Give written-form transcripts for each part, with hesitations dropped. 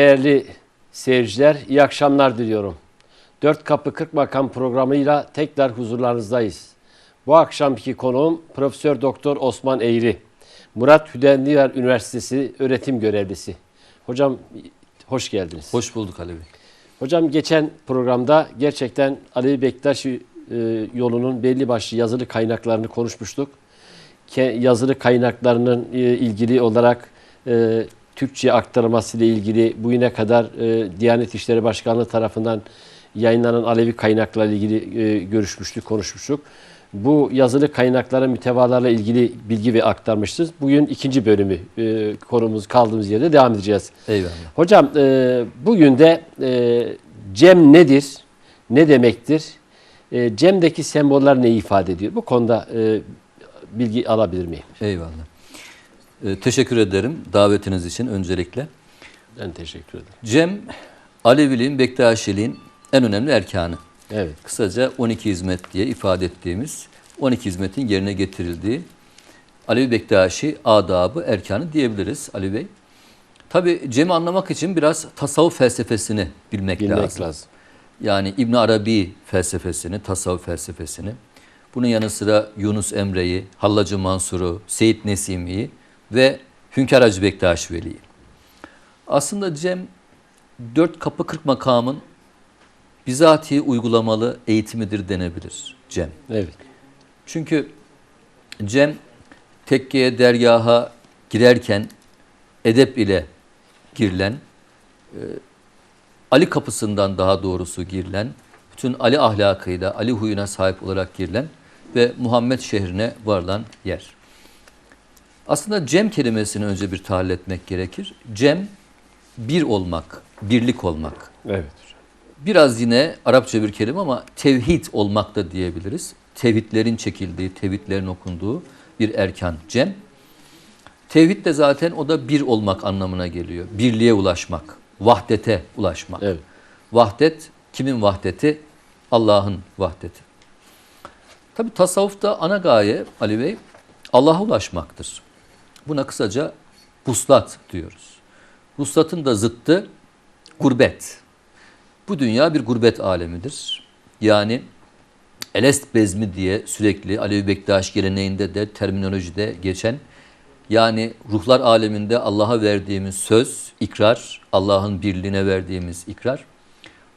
Değerli seyirciler, iyi akşamlar diliyorum. Dört Kapı 40 Makam programıyla tekrar huzurlarınızdayız. Bu akşamki konuğum Profesör Doktor Osman Eğri, Murat Hüdavendigar Üniversitesi öğretim görevlisi. Hocam hoş geldiniz. Hoş bulduk Ali Bey. Hocam geçen programda gerçekten Alevi Bektaş yolunun belli başlı yazılı kaynaklarını konuşmuştuk. Yazılı kaynaklarının ilgili olarak Türkçe aktarılması ile ilgili bugüne kadar Diyanet İşleri Başkanlığı tarafından yayınlanan Alevi kaynaklarla ilgili görüşmüştük, konuşmuştuk. Bu yazılı kaynaklara, mütevalarla ilgili bilgi ve aktarmışız. Bugün ikinci bölümü konumuz kaldığımız yerde devam edeceğiz. Eyvallah. Hocam bugün de Cem nedir, ne demektir? Cem'deki semboller neyi ifade ediyor? Bu konuda bilgi alabilir miyim? Eyvallah. Teşekkür ederim davetiniz için öncelikle. Ben teşekkür ederim. Cem, Aleviliğin, Bektaşiliğin en önemli erkanı. Evet. Kısaca 12 hizmet diye ifade ettiğimiz 12 hizmetin yerine getirildiği Alevi Bektaşi adabı, erkanı diyebiliriz Ali Bey. Tabi Cem'i anlamak için biraz tasavvuf felsefesini bilmek lazım. Yani İbn Arabi felsefesini, tasavvuf felsefesini. Bunun yanı sıra Yunus Emre'yi, Hallacı Mansur'u, Seyyid Nesimi'yi ve Hünkar Hacı Bektaş Veli'yi. Aslında Cem, dört kapı 40 makamın bizatihi uygulamalı eğitimidir denebilir Cem. Evet. Çünkü Cem tekkeye, dergaha girerken edep ile girilen, Ali kapısından daha doğrusu girilen, bütün Ali ahlakıyla, Ali huyuna sahip olarak girilen ve Muhammed şehrine varılan yer. Aslında Cem kelimesini önce bir tahlil etmek gerekir. Cem, bir olmak, birlik olmak. Evet. Biraz yine Arapça bir kelime ama tevhid olmak da diyebiliriz. Tevhidlerin çekildiği, tevhidlerin okunduğu bir erkan Cem. Tevhid de zaten o da bir olmak anlamına geliyor. Birliğe ulaşmak, vahdete ulaşmak. Evet. Vahdet, kimin vahdeti? Allah'ın vahdeti. Tabi tasavvufta ana gaye Ali Bey, Allah'a ulaşmaktır. Buna kısaca vuslat diyoruz. Vuslatın da zıttı gurbet. Bu dünya bir gurbet alemidir. Yani Elest bezmi diye sürekli Alevi Bektaş geleneğinde de terminolojide geçen, yani ruhlar aleminde Allah'a verdiğimiz söz, ikrar, Allah'ın birliğine verdiğimiz ikrar.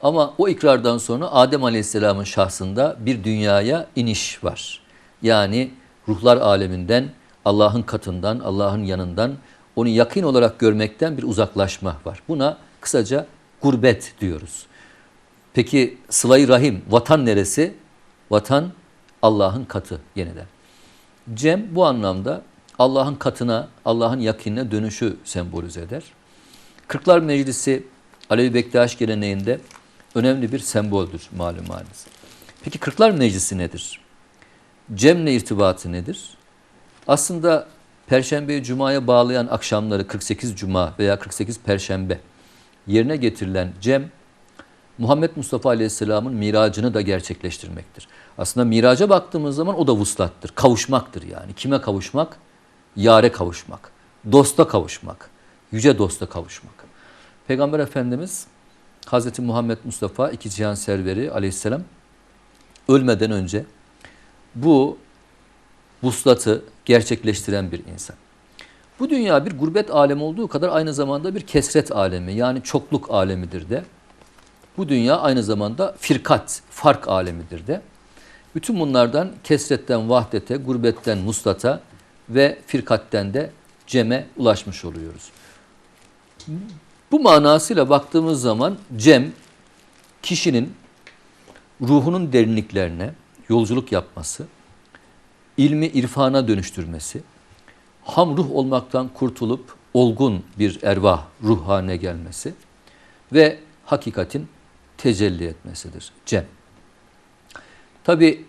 Ama o ikrardan sonra Adem Aleyhisselam'ın şahsında bir dünyaya iniş var. Yani ruhlar aleminden, Allah'ın katından, Allah'ın yanından onu yakın olarak görmekten bir uzaklaşma var. Buna kısaca gurbet diyoruz. Peki sıla-i rahim, vatan neresi? Vatan Allah'ın katı yeniden. Cem bu anlamda Allah'ın katına, Allah'ın yakinine dönüşü sembolize eder. Kırklar Meclisi Alevi Bektaş geleneğinde önemli bir semboldür malumunuz. Peki Kırklar Meclisi nedir? Cem'le irtibatı nedir? Aslında Perşembeyi Cuma'ya bağlayan akşamları 48 Cuma veya 48 Perşembe yerine getirilen Cem, Muhammed Mustafa Aleyhisselam'ın miracını da gerçekleştirmektir. Aslında miraca baktığımız zaman o da vuslattır, kavuşmaktır yani. Kime kavuşmak? Yâre kavuşmak, dosta kavuşmak, yüce dosta kavuşmak. Peygamber Efendimiz Hazreti Muhammed Mustafa iki cihan serveri Aleyhisselam ölmeden önce bu vuslatı gerçekleştiren bir insan. Bu dünya bir gurbet alemi olduğu kadar aynı zamanda bir kesret alemi, yani çokluk alemidir de. Bu dünya aynı zamanda firkat, fark alemidir de. Bütün bunlardan kesretten vahdete, gurbetten vuslata ve firkatten de Cem'e ulaşmış oluyoruz. Bu manasıyla baktığımız zaman Cem, kişinin ruhunun derinliklerine yolculuk yapması, ilmi irfana dönüştürmesi, ham ruh olmaktan kurtulup olgun bir ervah, ruh haline gelmesi ve hakikatin tecelli etmesidir Cem. Tabi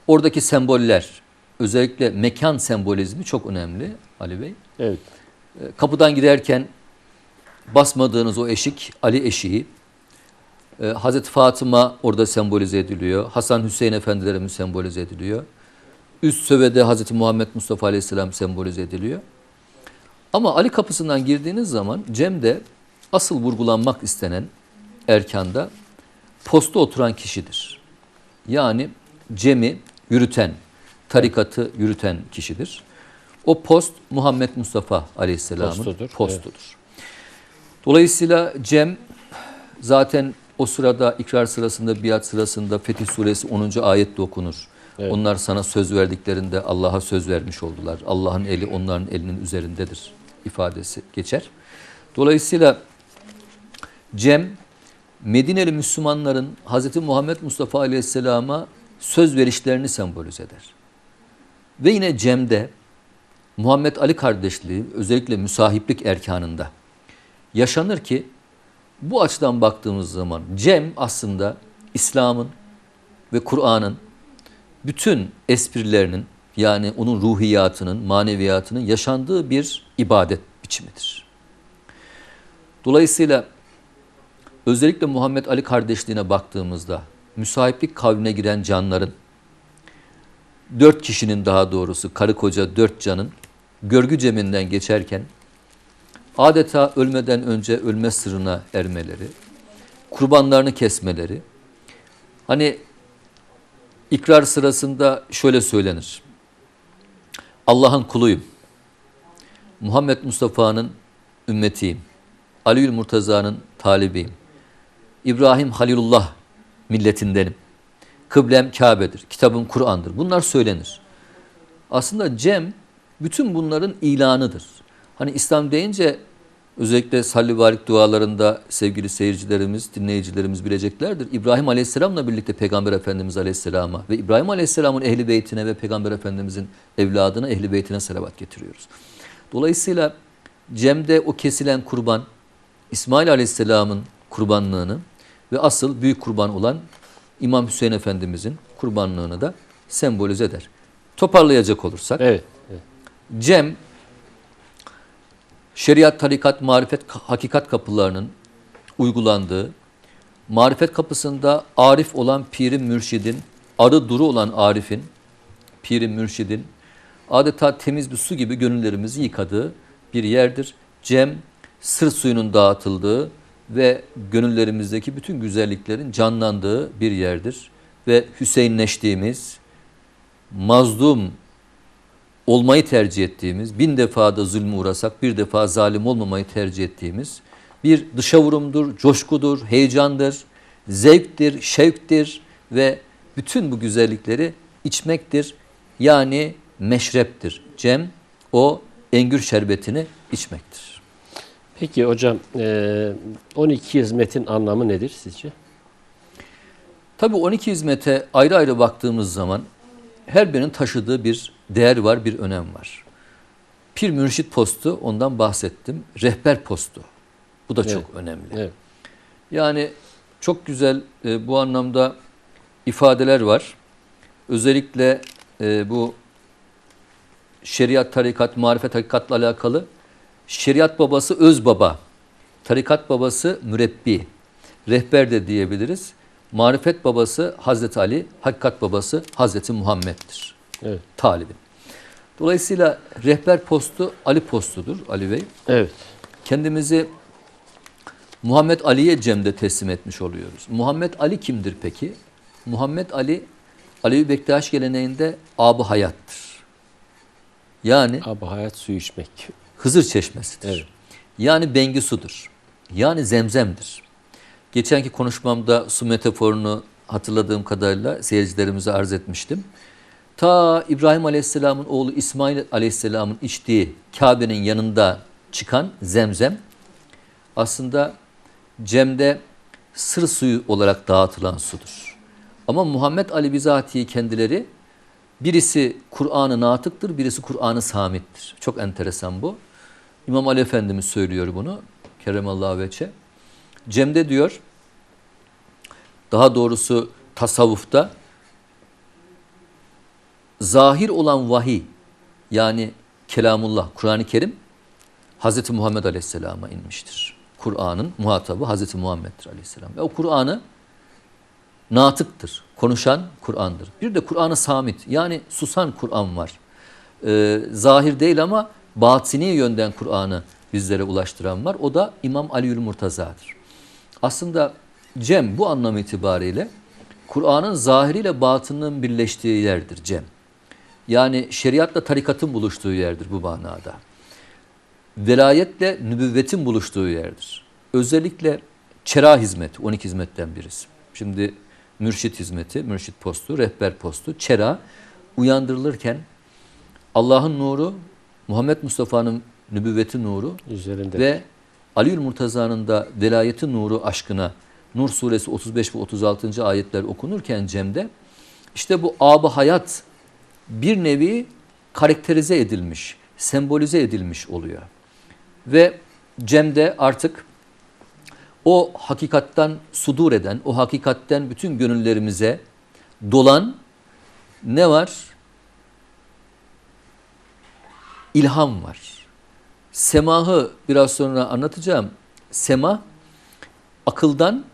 oradaki semboller, özellikle mekan sembolizmi çok önemli Ali Bey. Evet. Kapıdan giderken basmadığınız o eşik Ali eşiği, Hazreti Fatıma orada sembolize ediliyor, Hasan Hüseyin efendilerimiz sembolize ediliyor. Üst sövede Hazreti Muhammed Mustafa Aleyhisselam sembolize ediliyor. Ama Ali kapısından girdiğiniz zaman Cem'de asıl vurgulanmak istenen erkanda posta oturan kişidir. Yani cemi yürüten, tarikatı yürüten kişidir. O post Muhammed Mustafa Aleyhisselam'ın postudur. Evet. Dolayısıyla cem zaten o sırada ikrar sırasında, biat sırasında Fetih Suresi 10. ayette okunur. Evet. Onlar sana söz verdiklerinde Allah'a söz vermiş oldular. Allah'ın eli onların elinin üzerindedir ifadesi geçer. Dolayısıyla cem Medineli Müslümanların Hz. Muhammed Mustafa Aleyhisselam'a söz verişlerini sembolize eder. Ve yine cemde Muhammed Ali kardeşliği özellikle müsahiplik erkanında yaşanır ki bu açıdan baktığımız zaman cem aslında İslam'ın ve Kur'an'ın bütün esprilerinin yani onun ruhiyatının, maneviyatının yaşandığı bir ibadet biçimidir. Dolayısıyla özellikle Muhammed Ali kardeşliğine baktığımızda müsahiplik kavmine giren canların, 4 kişinin daha doğrusu karı koca 4 canın görgü ceminden geçerken adeta ölmeden önce ölme sırrına ermeleri, kurbanlarını kesmeleri, hani ikrar sırasında şöyle söylenir: Allah'ın kuluyum, Muhammed Mustafa'nın ümmetiyim, Aliül Murtaza'nın talibiyim, İbrahim Halilullah milletindenim, kıblem Kabe'dir, kitabım Kur'an'dır. Bunlar söylenir. Aslında cem bütün bunların ilanıdır. Hani İslam deyince özellikle salli varik dualarında sevgili seyircilerimiz, dinleyicilerimiz bileceklerdir. İbrahim Aleyhisselam'la birlikte Peygamber Efendimiz Aleyhisselam'a ve İbrahim Aleyhisselam'ın ehli beytine ve Peygamber Efendimizin evladına, ehli beytine salavat getiriyoruz. Dolayısıyla cemde o kesilen kurban, İsmail Aleyhisselam'ın kurbanlığını ve asıl büyük kurban olan İmam Hüseyin Efendimizin kurbanlığını da sembolize eder. Toparlayacak olursak, evet. Cem, şeriat, tarikat, marifet, hakikat kapılarının uygulandığı, marifet kapısında arif olan pirin, mürşidin, arı duru olan arifin, pirin, mürşidin, adeta temiz bir su gibi gönüllerimizi yıkadığı bir yerdir. Cem, sır suyunun dağıtıldığı ve gönüllerimizdeki bütün güzelliklerin canlandığı bir yerdir. Ve Hüseyinleştiğimiz, mazlum olmayı tercih ettiğimiz, 1000 defa da zulmü uğrasak bir defa zalim olmamayı tercih ettiğimiz bir dışa vurumdur, coşkudur, heyecandır, zevktir, şevktir ve bütün bu güzellikleri içmektir. Yani meşreptir. Cem o engür şerbetini içmektir. Peki hocam 12 hizmetin anlamı nedir sizce? Tabii 12 hizmete ayrı ayrı baktığımız zaman her birinin taşıdığı bir değer var, bir önem var. Pir mürşit postu, ondan bahsettim. Rehber postu. Bu da çok önemli. Evet. Yani çok güzel bu anlamda ifadeler var. Özellikle bu şeriat, tarikat, marifet, hakikatla alakalı şeriat babası öz baba, tarikat babası mürebbi, rehber de diyebiliriz. Marifet babası Hazreti Ali, hakikat babası Hazreti Muhammed'dir. Evet. Talibin. Dolayısıyla rehber postu Ali postudur Ali Bey. Evet. Kendimizi Muhammed Ali'ye cemde teslim etmiş oluyoruz. Muhammed Ali kimdir peki? Muhammed Ali, Alevi Bektaş geleneğinde ab-ı hayattır. Yani ab-ı hayat suyu içmek. Hızır çeşmesidir. Evet. Yani bengi sudur. Yani zemzemdir. Geçenki konuşmamda su metaforunu hatırladığım kadarıyla seyircilerimize arz etmiştim. Ta İbrahim Aleyhisselam'ın oğlu İsmail Aleyhisselam'ın içtiği Kabe'nin yanında çıkan zemzem aslında cemde sır suyu olarak dağıtılan sudur. Ama Muhammed Ali bizatihi kendileri birisi Kur'an-ı natıktır, birisi Kur'an-ı samittir. Çok enteresan bu. İmam Ali Efendimiz söylüyor bunu. Keremallahu veçhe. Cem'de diyor, daha doğrusu tasavvufta zahir olan vahiy yani kelamullah, Kur'an-ı Kerim Hz. Muhammed Aleyhisselam'a inmiştir. Kur'an'ın muhatabı Hz. Muhammed'dir Aleyhisselam. Ve o Kur'an'ı natıktır, konuşan Kur'an'dır. Bir de Kur'an-ı samit yani susan Kur'an var. Zahir değil ama batini yönden Kur'an'ı bizlere ulaştıran var. O da İmam Aliül Murtaza'dır. Aslında cem bu anlam itibariyle Kur'an'ın zahiriyle batının birleştiği yerdir cem. Yani şeriatla tarikatın buluştuğu yerdir bu manada. Velayetle nübüvvetin buluştuğu yerdir. Özellikle çera hizmeti, 12 hizmetten birisi. Şimdi mürşit hizmeti, mürşit postu, rehber postu, çera uyandırılırken Allah'ın nuru, Muhammed Mustafa'nın nübüvveti nuru üzerinde ve Aliül Murtaza'nın da velayeti nuru aşkına Nur suresi 35 ve 36. ayetler okunurken cemde işte bu ab-ı hayat bir nevi karakterize edilmiş, sembolize edilmiş oluyor. Ve cemde artık o hakikattan sudur eden, o hakikatten bütün gönüllerimize dolan ne var? İlham var. Semahı biraz sonra anlatacağım. Sema akıldan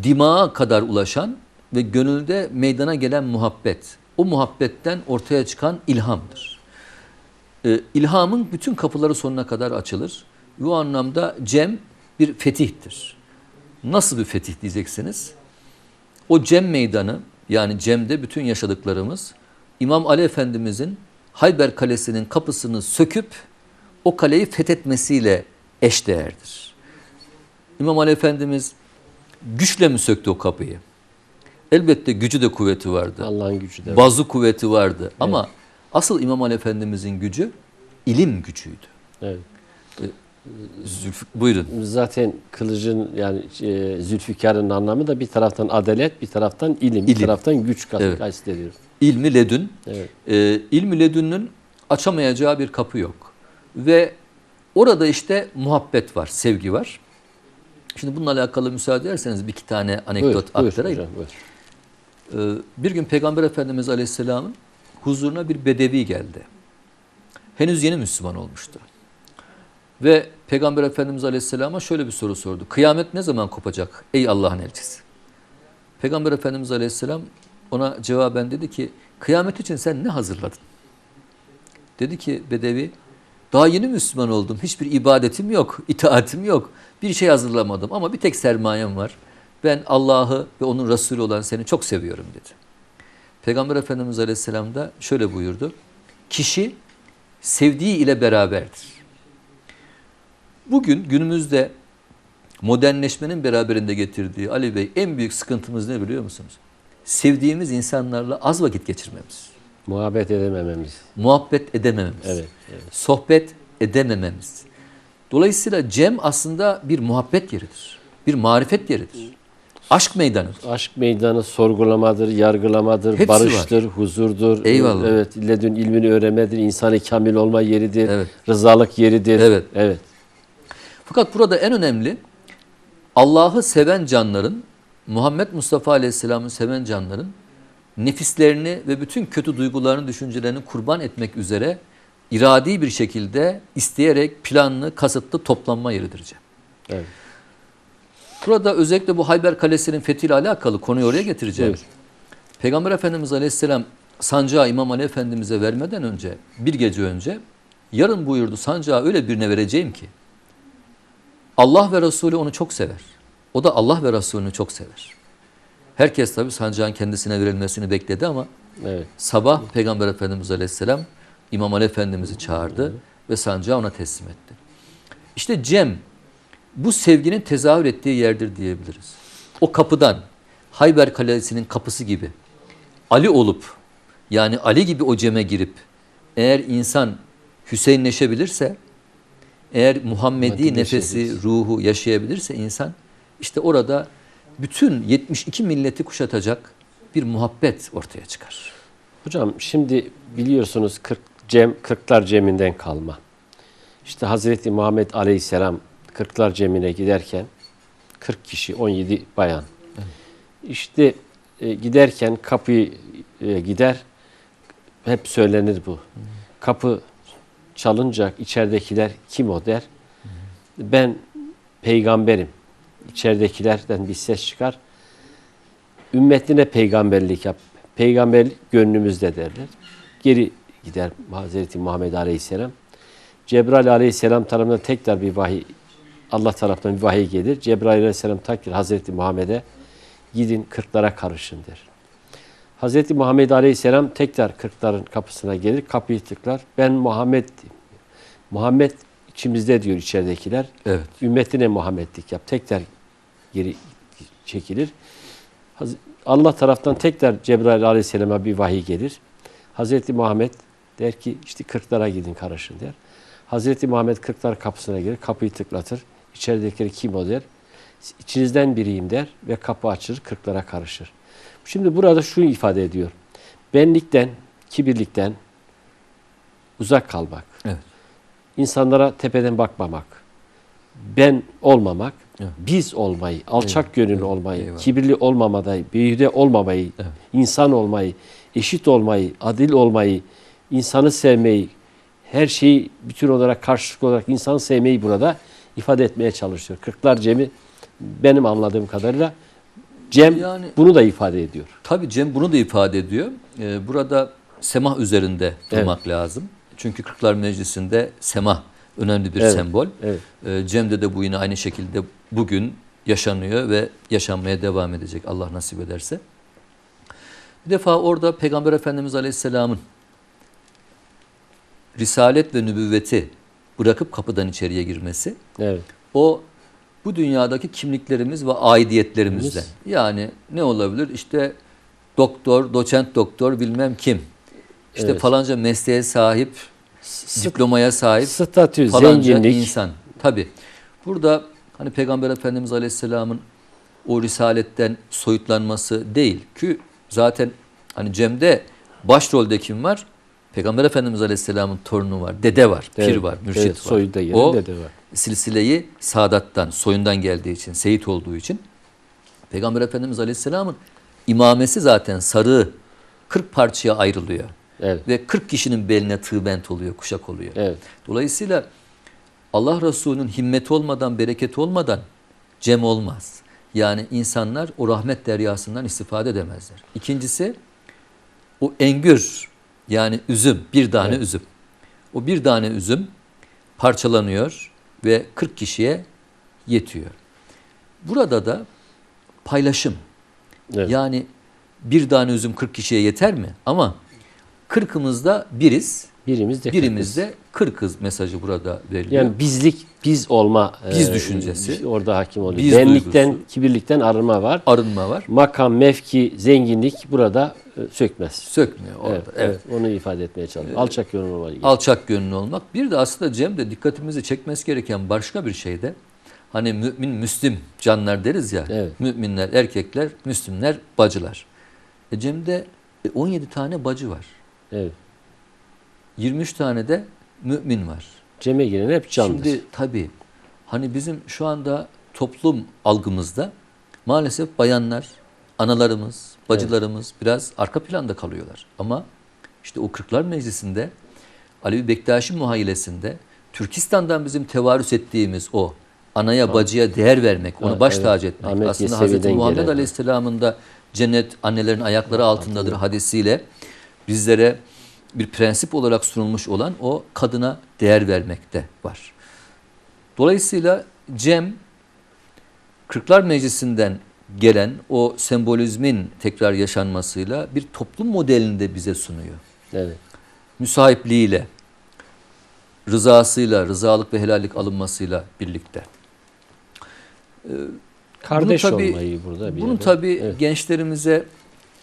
dimağa kadar ulaşan ve gönülde meydana gelen muhabbet. O muhabbetten ortaya çıkan ilhamdır. İlhamın bütün kapıları sonuna kadar açılır. Bu anlamda cem bir fetihtir. Nasıl bir fetih diyeceksiniz? O cem meydanı, yani cemde bütün yaşadıklarımız İmam Ali Efendimizin Hayber Kalesi'nin kapısını söküp o kaleyi fethetmesiyle eşdeğerdir. İmam Ali Efendimiz güçle mi söktü o kapıyı? Elbette gücü de kuvveti vardı. Allah'ın gücü de var. Bazı kuvveti vardı. Ama asıl İmam Ali Efendimizin gücü ilim gücüydü. Evet. Buyurun. Zaten kılıcın yani Zülfikar'ın anlamı da bir taraftan adalet, bir taraftan ilim, bir taraftan güç Evet. kastediyor. İlmi ledün. Evet. İlmi ledünün açamayacağı bir kapı yok. Ve orada işte muhabbet var, sevgi var. Şimdi bununla alakalı müsaade ederseniz bir iki tane anekdot aktarayım. Hocam, buyur. Bir gün Peygamber Efendimiz Aleyhisselam'ın huzuruna bir bedevi geldi. Henüz yeni Müslüman olmuştu. Ve Peygamber Efendimiz Aleyhisselam'a şöyle bir soru sordu. Kıyamet ne zaman kopacak ey Allah'ın elçisi? Peygamber Efendimiz Aleyhisselam ona cevaben dedi ki kıyamet için sen ne hazırladın? Dedi ki bedevi daha yeni Müslüman oldum. Hiçbir ibadetim yok, itaatim yok. Bir şey hazırlamadım ama bir tek sermayem var. Ben Allah'ı ve onun Resulü olan seni çok seviyorum dedi. Peygamber Efendimiz Aleyhisselam da şöyle buyurdu. Kişi sevdiği ile beraberdir. Bugün günümüzde modernleşmenin beraberinde getirdiği Ali Bey en büyük sıkıntımız ne biliyor musunuz? Sevdiğimiz insanlarla az vakit geçirmemiz. Muhabbet edemememiz. Muhabbet edemememiz. Evet, evet. Sohbet edemememiz. Dolayısıyla cem aslında bir muhabbet yeridir. Bir marifet yeridir. Aşk meydanıdır. Aşk meydanı sorgulamadır, yargılamadır, Hepsi barıştır, huzurdur. Eyvallah. Evet, ledün ilmini öğrenmedir, insanı kamil olma yeridir, Evet. rızalık yeridir. Evet. Evet. Fakat burada en önemli Allah'ı seven canların, Muhammed Mustafa Aleyhisselam'ı seven canların nefislerini ve bütün kötü duygularını, düşüncelerini kurban etmek üzere iradi bir şekilde isteyerek planlı, kasıtlı toplanma yeridir cem. Evet. Burada özellikle bu Hayber Kalesi'nin fethiyle alakalı konuyu oraya getireceğim. Buyur. Peygamber Efendimiz Aleyhisselam sancağı İmam Ali Efendimiz'e vermeden önce, bir gece önce yarın buyurdu sancağı öyle birine vereceğim ki Allah ve Resulü onu çok sever. O da Allah ve Resulünü çok sever. Herkes tabi sancağın kendisine verilmesini bekledi ama Evet. sabah Peygamber Efendimiz Aleyhisselam İmam Ali Efendimiz'i çağırdı ve sancağı ona teslim etti. İşte cem bu sevginin tezahür ettiği yerdir diyebiliriz. O kapıdan Hayber Kalesi'nin kapısı gibi Ali olup yani Ali gibi o ceme girip eğer insan Hüseyinleşebilirse eğer Muhammedi nefesi, ruhu yaşayabilirse insan işte orada bütün 72 milleti kuşatacak bir muhabbet ortaya çıkar. Hocam şimdi biliyorsunuz 40'lar ceminden kalma. İşte Hazreti Muhammed Aleyhisselam 40'lar cemine giderken 40 kişi 17 bayan. Evet. İşte giderken kapıyı gider hep söylenir bu. Kapı çalınca içeridekiler kim o der. Ben peygamberim. İçeridekilerden bir ses çıkar. Ümmetine peygamberlik yap. Peygamberlik gönlümüzde derler. Geri gider Hazreti Muhammed Aleyhisselam. Cebrail aleyhisselam tarafından tekrar bir vahiy, Allah tarafından bir vahiy gelir. Cebrail aleyhisselam tekrar Hazreti Muhammed'e gidin kırklara karışın der. Hazreti Muhammed aleyhisselam tekrar kırkların kapısına gelir. Kapıyı tıklar. Ben Muhammed içimizde diyor içeridekiler. Evet. Ümmetine Muhammedlik yap. Tekrar geri çekilir. Allah taraftan tekrar Cebrail aleyhisselama bir vahiy gelir. Hazreti Muhammed der ki işte kırklara gidin karışın der. Hazreti Muhammed kırklar kapısına gelir. Kapıyı tıklatır. İçeridekiler kim o der. İçinizden biriyim der ve kapı açılır. Kırklara karışır. Şimdi burada şunu ifade ediyor. Benlikten, kibirlikten uzak kalmak. Evet. İnsanlara tepeden bakmamak. Ben olmamak. Evet. Biz olmayı, alçak gönüllü olmayı, Eyvallah. kibirli olmamayı, beyüde olmamayı, Evet. insan olmayı, eşit olmayı, adil olmayı, insanı sevmeyi, her şeyi bütün olarak karşılıklı olarak insanı sevmeyi burada ifade etmeye çalışıyor. Kırklar Cem'i benim anladığım kadarıyla Cem Yani bunu da ifade ediyor. tabii Cem bunu da ifade ediyor. Burada semah üzerinde durmak lazım. Çünkü Kırklar Meclisi'nde semah önemli bir Evet, sembol. evet. Cem'de de bu yine aynı şekilde bugün yaşanıyor ve yaşanmaya devam edecek Allah nasip ederse. Bir defa orada Peygamber Efendimiz Aleyhisselam'ın risalet ve nübüvveti bırakıp kapıdan içeriye girmesi, Evet. o bu dünyadaki kimliklerimiz ve aidiyetlerimizle. Yani ne olabilir? İşte doktor, doçent doktor bilmem kim. İşte Evet. falanca mesleğe sahip, diplomaya sahip Statü, falanca zenginlik. insan. Tabii. Burada hani Peygamber Efendimiz Aleyhisselam'ın o risaletten soyutlanması değil ki zaten hani Cem'de başrolde kim var? Peygamber Efendimiz Aleyhisselam'ın torunu var, dede var, pir Evet, var, mürşit evet, var. soyunda gelen O dede var. silsileyi Sadat'tan, soyundan geldiği için, seyit olduğu için Peygamber Efendimiz Aleyhisselam'ın imamesi zaten sarığı 40 parçaya ayrılıyor. Evet. Ve 40 kişinin beline tığbent oluyor, kuşak oluyor. Evet. Dolayısıyla Allah Resulü'nün himmeti olmadan, bereketi olmadan cem olmaz. Yani insanlar o rahmet deryasından istifade edemezler. İkincisi o engür yani üzüm, bir tane Evet. üzüm. O bir tane üzüm parçalanıyor ve 40 kişiye yetiyor. Burada da paylaşım. Evet. Yani bir tane üzüm 40 kişiye yeter mi? Ama 40'ımızda biriz, Birimiz de birimizde 40'ız mesajı burada veriliyor. yani bizlik, biz olma Biz düşüncesi. orada hakim oluyor. Biz Benlikten, duygusu. kibirlikten arınma var. Arınma var. Makam, mevki, zenginlik burada sökmez. Sökmüyor orada. Evet, Evet. evet. Onu ifade etmeye çalışıyor. Alçak gönüllü olmayı. Alçak gönüllü olmak. Bir de aslında Cem de dikkatimizi çekmesi gereken başka bir şey de hani mümin, müslim canlar deriz ya. Evet. Müminler, erkekler, müslümler, bacılar. Cem'de 17 tane bacı var. Evet. 23 tane de mümin var. Cem'e giren hep candır. Şimdi tabii hani bizim şu anda toplum algımızda maalesef bayanlar, analarımız, bacılarımız biraz arka planda kalıyorlar. Ama işte o Kırklar Meclisi'nde, Alevi Bektaşi muhayyilesinde Türkistan'dan bizim tevarüs ettiğimiz o anaya bacıya değer vermek, onu baş evet. tacı etmek. Ahmet Aslında Yesevi'den Hz. Muhammed gelen. Aleyhisselam'ın da cennet annelerin ayakları altındadır hadisiyle bizlere bir prensip olarak sunulmuş olan o kadına değer vermekte var. Dolayısıyla Cem, Kırklar Meclisi'nden gelen o sembolizmin tekrar yaşanmasıyla bir toplum modelini de bize sunuyor. Evet. Müsahipliğiyle, rızasıyla, rızalık ve helallik alınmasıyla birlikte. Kardeş Bunu tabii- olmayı burada bir Bunu yerde. tabii Evet. gençlerimize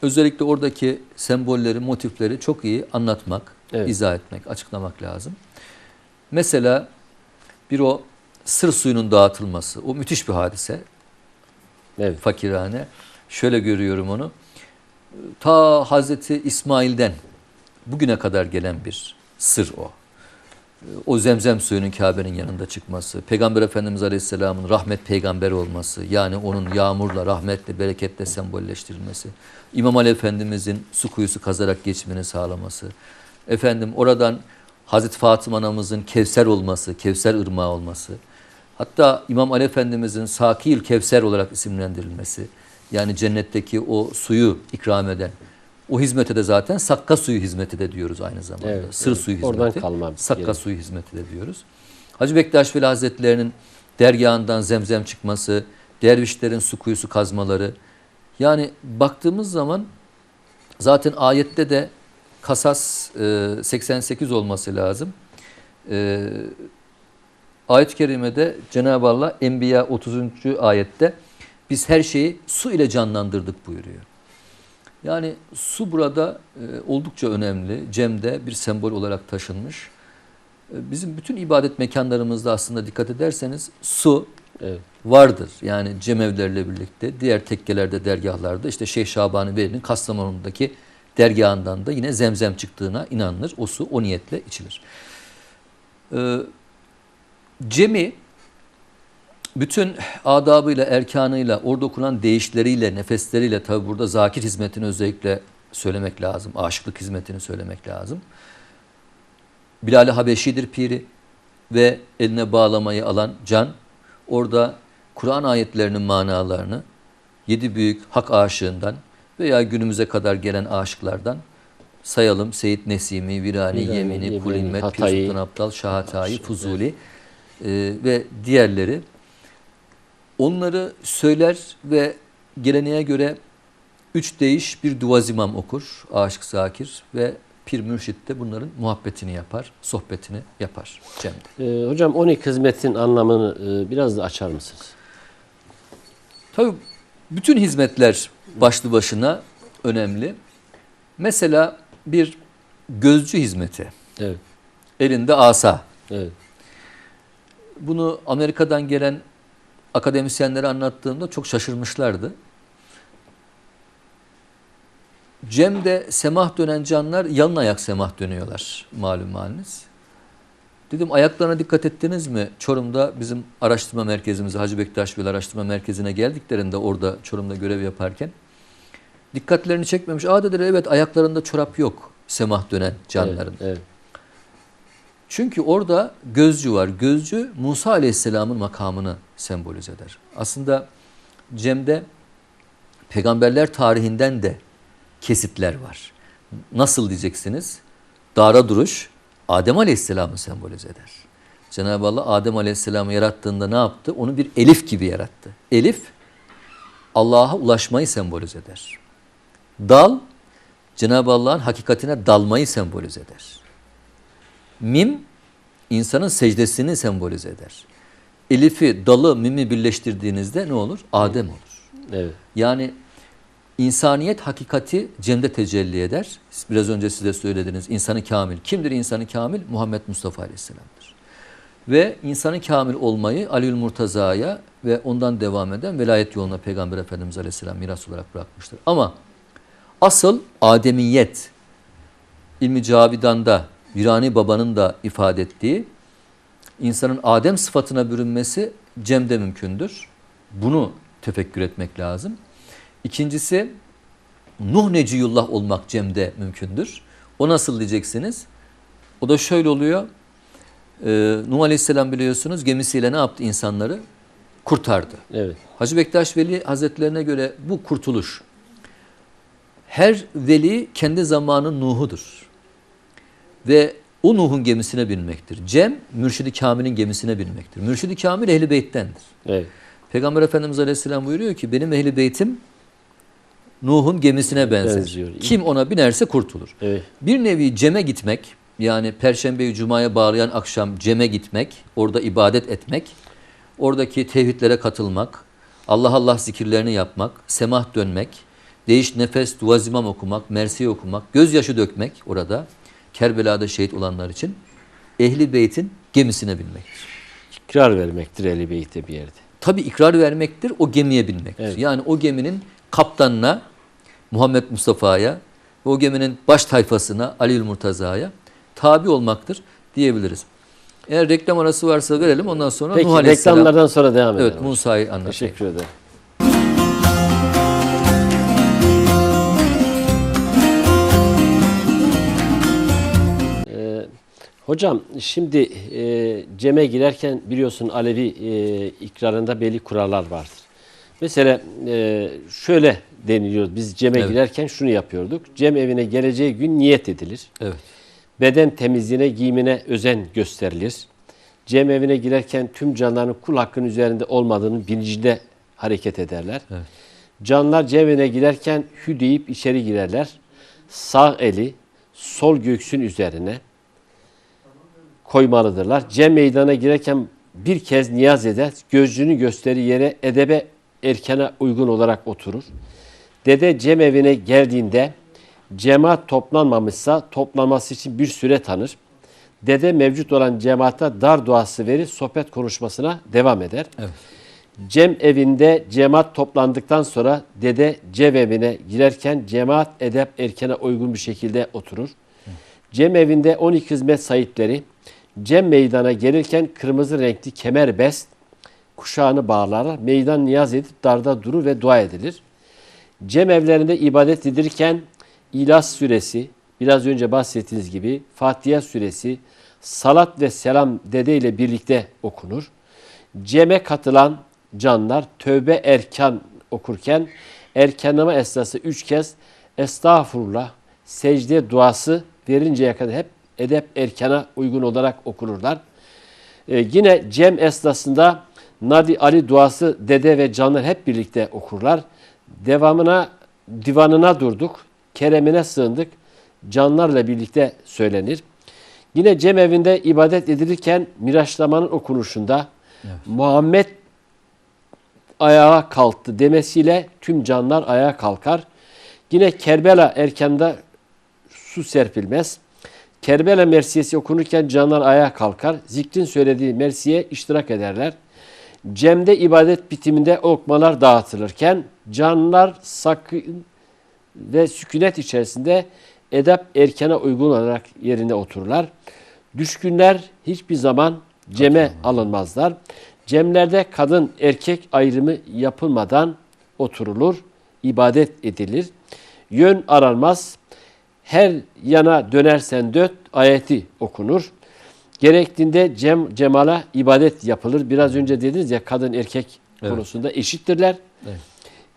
özellikle oradaki sembolleri, motifleri çok iyi anlatmak, Evet. izah etmek, açıklamak lazım. Mesela bir o sır suyunun dağıtılması, o müthiş bir hadise. Evet. Fakirhane. Şöyle görüyorum onu. Ta Hazreti İsmail'den bugüne kadar gelen bir sır o. O zemzem suyunun Kabe'nin yanında çıkması, Peygamber Efendimiz Aleyhisselam'ın rahmet peygamberi olması, yani onun yağmurla, rahmetle, bereketle sembolleştirilmesi, İmam Ali Efendimizin su kuyusu kazarak geçimini sağlaması, efendim oradan Hazreti Fatıma anamızın Kevser olması, Kevser ırmağı olması, hatta İmam Ali Efendimizin Sakîl Kevser olarak isimlendirilmesi, yani cennetteki o suyu ikram eden O hizmete de zaten sakka suyu hizmeti de diyoruz aynı zamanda. Evet, Sır evet. suyu hizmeti. Oradan kalma Sakka gerek. suyu hizmeti de diyoruz. Hacı Bektaş Veli Hazretleri'nin dergahından zemzem çıkması, dervişlerin su kuyusu kazmaları. Yani baktığımız zaman zaten ayette de Kasas 88 olması lazım. Ayet-i Kerime'de Cenab-ı Allah Enbiya 30. ayette biz her şeyi su ile canlandırdık buyuruyor. Yani su burada oldukça önemli. Cem'de bir sembol olarak taşınmış. Bizim bütün ibadet mekanlarımızda aslında dikkat ederseniz su Evet. vardır. Yani cemevlerle birlikte diğer tekkelerde, dergahlarda işte Şeyh Şaban-ı Veli'nin Kastamonu'daki dergahından da yine zemzem çıktığına inanılır. O su o niyetle içilir. Cemi bütün adabıyla, erkanıyla, orada okunan deyişleriyle, nefesleriyle, tabi burada zakir hizmetini özellikle söylemek lazım. Aşıklık hizmetini söylemek lazım. Bilal-i Habeşi'dir piri ve eline bağlamayı alan can, orada Kur'an ayetlerinin manalarını 7 büyük hak aşığından veya günümüze kadar gelen aşıklardan sayalım. Seyyid Nesimi, Virani, Yemini, Kulimmet, Pir Sultan Abdal, Şahatay, Fuzuli ve diğerleri. Onları söyler ve geleneğe göre 3 deyiş bir duvazimam okur. Aşık Zakir ve Pir Mürşit de bunların muhabbetini yapar, sohbetini yapar Cem'de. Hocam 12 hizmetin anlamını biraz da açar mısınız? Tabii bütün hizmetler başlı başına önemli. Mesela bir gözcü hizmeti. Evet. Elinde asa. Evet. Bunu Amerika'dan gelen akademisyenlere anlattığımda çok şaşırmışlardı. Cem'de semah dönen canlar yalın ayak semah dönüyorlar malum haliniz. Dedim ayaklarına dikkat ettiniz mi? Çorum'da bizim araştırma merkezimize, Hacı Bektaş Veli Araştırma Merkezi'ne geldiklerinde orada Çorum'da görev yaparken dikkatlerini çekmemiş. Dediler evet ayaklarında çorap yok semah dönen canların. Evet, evet. Çünkü orada gözcü var. Gözcü Musa Aleyhisselam'ın makamını sembolize eder. Aslında Cem'de peygamberler tarihinden de kesitler var. Nasıl diyeceksiniz? Dara duruş Adem Aleyhisselam'ı sembolize eder. Cenab-ı Allah Adem Aleyhisselam'ı yarattığında ne yaptı? Onu bir elif gibi yarattı. Elif Allah'a ulaşmayı sembolize eder. Dal Cenab-ı Allah'ın hakikatine dalmayı sembolize eder. Mim insanın secdesini sembolize eder. Elif'i, dalı, mimi birleştirdiğinizde ne olur? Adem olur. Evet. Yani insaniyet hakikati Cem'de tecelli eder. Biraz önce size söylediniz. İnsanı kamil. Kimdir insanı kamil? Muhammed Mustafa Aleyhisselam'dır. Ve insanı kamil olmayı Aliül Murtaza'ya ve ondan devam eden velayet yoluna Peygamber Efendimiz Aleyhisselam miras olarak bırakmıştır. Ama asıl ademiyet, İlmi Cavidan'da Virani Baba'nın da ifade ettiği insanın Adem sıfatına bürünmesi Cem'de mümkündür. Bunu tefekkür etmek lazım. İkincisi Nuh Neciyullah olmak Cem'de mümkündür. O nasıl diyeceksiniz? O da şöyle oluyor. Nuh Aleyhisselam biliyorsunuz gemisiyle ne yaptı insanları? Kurtardı. Evet. Hacı Bektaş Veli Hazretlerine göre bu kurtuluş. Her veli kendi zamanın Nuh'udur. Ve o Nuh'un gemisine binmektir. Cem, Mürşid-i Kamil'in gemisine binmektir. Mürşid-i Kamil Ehl-i Beyt'tendir. Evet. Peygamber Efendimiz Aleyhisselam buyuruyor ki benim Ehl-i Beyt'im Nuh'un gemisine benzer. Benziyor. Kim ona binerse kurtulur. Evet. Bir nevi Cem'e gitmek, yani Perşembeyi Cuma'ya bağlayan akşam Cem'e gitmek, orada ibadet etmek, oradaki tevhidlere katılmak, Allah Allah zikirlerini yapmak, semah dönmek, değiş nefes, duazimam okumak, mersiye okumak, gözyaşı dökmek orada, Kerbela'da şehit olanlar için Ehl-i Beyt'in gemisine binmektir. İkrar vermektir Ehl-i Beyt'e bir yerde. Tabi ikrar vermektir, o gemiye binmektir. Evet. Yani o geminin kaptanına, Muhammed Mustafa'ya ve o geminin baş tayfasına, Aliül Murtaza'ya tabi olmaktır diyebiliriz. Eğer reklam arası varsa verelim, ondan sonra Peki Nuh Aleyhisselam. reklamlardan sonra devam edelim. Evet, Musa'yı anlatayım. Teşekkür ederim. Hocam şimdi Cem'e girerken biliyorsun Alevi ikrarında belli kurallar vardır. Mesela şöyle deniliyor. Biz ceme Evet. girerken şunu yapıyorduk. Cem evine geleceği gün niyet edilir. Evet. Beden temizliğine, giyimine özen gösterilir. Cem evine girerken tüm canların kul hakkının üzerinde olmadığının bilincinde hareket ederler. Evet. Canlar cem evine girerken hü deyip içeri girerler. Sağ eli sol göğsün üzerine koymalıdırlar. Cem meydana girerken bir kez niyaz eder. Gözcünü gösteri yere edebe erkene uygun olarak oturur. Dede cem evine geldiğinde cemaat toplanmamışsa toplanması için bir süre tanır. Dede mevcut olan cemaate dar duası verir, sohbet konuşmasına devam eder. Evet. Cem evinde cemaat toplandıktan sonra dede cem evine girerken cemaat edep erkene uygun bir şekilde oturur. Cem evinde 12 hizmet sahipleri cem meydana gelirken kırmızı renkli kemer best kuşağını bağlarlar. Meydan niyaz edip darda durur ve dua edilir. Cem evlerinde ibadet edilirken İhlas suresi, biraz önce bahsettiğiniz gibi Fatiha suresi, salat ve selam dede ile birlikte okunur. Cem'e katılan canlar tövbe erkan okurken erkanlama esnası 3 kez estağfurullah secde duası verinceye kadar hep edep erkana uygun olarak okunurlar. Yine Cem esnasında Nadi Ali duası dede ve canlar hep birlikte okurlar. Divanına durduk, keremine sığındık, canlarla birlikte söylenir. Yine Cem evinde ibadet edilirken miraçlamanın okunuşunda Muhammed ayağa kalktı demesiyle tüm canlar ayağa kalkar. Yine Kerbela erkanda su serpilmez. Kerbela mersiyesi okunurken canlar ayağa kalkar. Zikrin söylediği mersiye iştirak ederler. Cem'de ibadet bitiminde okmalar dağıtılırken canlar sakın ve sükunet içerisinde edep erkene uygun olarak yerine otururlar. Düşkünler hiçbir zaman ceme alınmazlar. Cemlerde kadın erkek ayrımı yapılmadan oturulur, ibadet edilir. Yön aranmaz. Her yana dönersen dön ayeti okunur. Gerektiğinde cemala ibadet yapılır. Biraz önce dediniz ya kadın erkek konusunda eşittirler. Evet.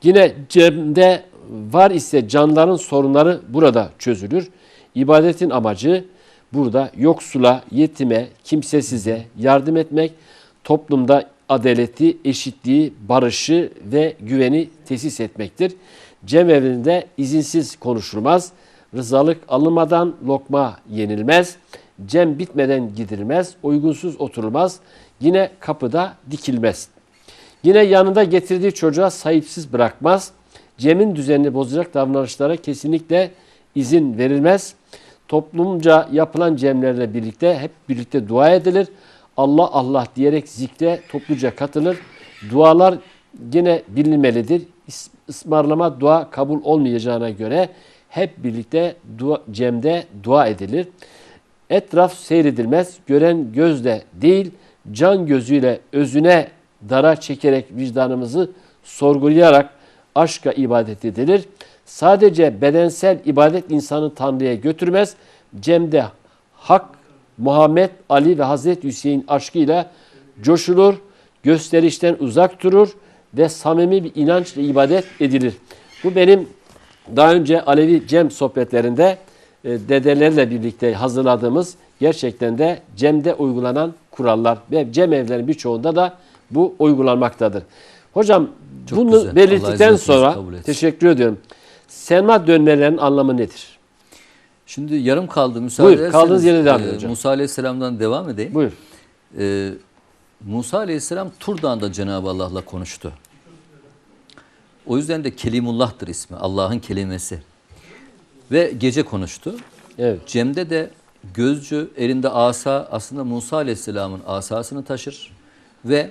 Yine cemde var ise canların sorunları burada çözülür. İbadetin amacı burada yoksula, yetime, kimsesize yardım etmek, toplumda adaleti, eşitliği, barışı ve güveni tesis etmektir. Cem evinde izinsiz konuşulmaz. Rızalık alınmadan lokma yenilmez. Cem bitmeden gidilmez. Uygunsuz oturulmaz. Yine kapıda dikilmez. Yine yanında getirdiği çocuğa sahipsiz bırakmaz. Cem'in düzenini bozacak davranışlara kesinlikle izin verilmez. Toplumca yapılan cemlerle birlikte hep birlikte dua edilir. Allah Allah diyerek zikre topluca katılır. Dualar yine bilinmelidir. Ismarlama dua kabul olmayacağına göre hep birlikte cemde dua edilir. Etraf seyredilmez. Gören gözle değil, can gözüyle özüne dara çekerek vicdanımızı sorgulayarak aşka ibadet edilir. Sadece bedensel ibadet insanı Tanrı'ya götürmez. Cem'de Hak, Muhammed, Ali ve Hazreti Hüseyin aşkıyla coşulur, gösterişten uzak durur ve samimi bir inançla ibadet edilir. Bu benim daha önce Alevi Cem sohbetlerinde dedelerle birlikte hazırladığımız gerçekten de Cem'de uygulanan kurallar ve Cem evlerinin birçoğunda da bu uygulanmaktadır. Hocam Çok bunu güzel. belirttikten sonra teşekkür ediyorum. Selma dönmelerinin anlamı nedir? Şimdi yarım kaldı. Müsaade Buyur, ederseniz, kaldığınız yere devam edin hocam. Musa Aleyhisselam'dan devam edeyim. Buyur. Musa Aleyhisselam Tur Dağı'nda Cenab-ı Allah'la konuştu. O yüzden de Kelimullah'tır ismi. Allah'ın kelimesi. Ve gece konuştu. Evet. Cem'de de gözcü elinde asa, aslında Musa Aleyhisselam'ın asasını taşır. Ve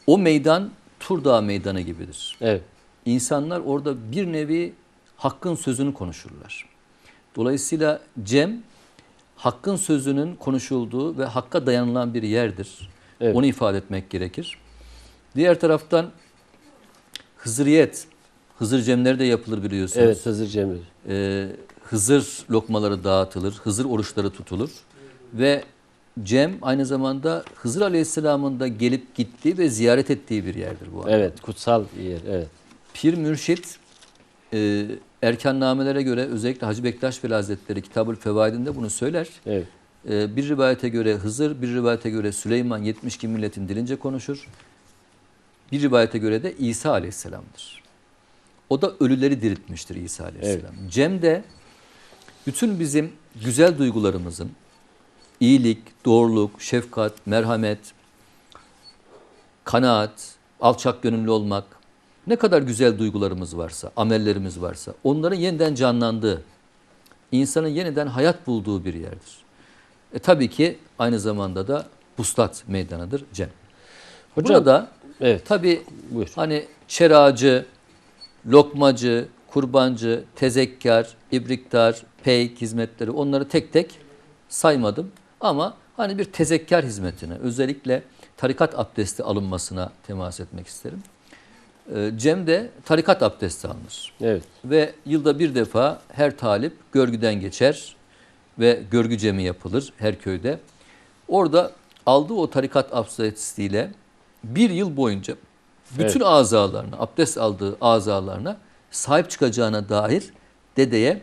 o meydan Tur Dağı meydanı gibidir. Evet. İnsanlar orada bir nevi hakkın sözünü konuşurlar. Dolayısıyla Cem, hakkın sözünün konuşulduğu ve hakka dayanılan bir yerdir. Evet. Onu ifade etmek gerekir. Diğer taraftan Hızıriyet, Hızır Cemleri de yapılır biliyorsunuz. Evet, Hızır Cemil. Hızır lokmaları dağıtılır, Hızır oruçları tutulur ve Cem aynı zamanda Hızır Aleyhisselam'ın da gelip gittiği ve ziyaret ettiği bir yerdir bu. Evet, kutsal bir yer. Evet. Pir Mürşit erkannamelere göre özellikle Hacı Bektaş Veli Hazretleri Kitab-ül Fevaidinde bunu söyler. Evet. Bir rivayete göre Hızır, bir rivayete göre Süleyman 72 milletin dilince konuşur. Bir rivayete göre de İsa Aleyhisselam'dır. O da ölüleri diriltmiştir İsa Aleyhisselam. Evet. Cem de bütün bizim güzel duygularımızın iyilik, doğruluk, şefkat, merhamet, kanaat, alçak gönüllü olmak, ne kadar güzel duygularımız varsa, amellerimiz varsa onların yeniden canlandığı, insanın yeniden hayat bulduğu bir yerdir. Tabii ki aynı zamanda da vuslat meydanıdır Cem. Hocam, burada evet, tabii buyur. hani çeracı, lokmacı, kurbancı, tezekkar, ibriktar, peyk hizmetleri onları tek tek saymadım. Ama hani bir tezekkar hizmetine özellikle tarikat abdesti alınmasına temas etmek isterim. Cem'de tarikat abdesti alınır. Evet. Ve yılda bir defa her talip görgüden geçer ve görgü cemi yapılır her köyde. Orada aldığı o tarikat abdestiyle bir yıl boyunca bütün azalarına, abdest aldığı azalarına sahip çıkacağına dair dedeye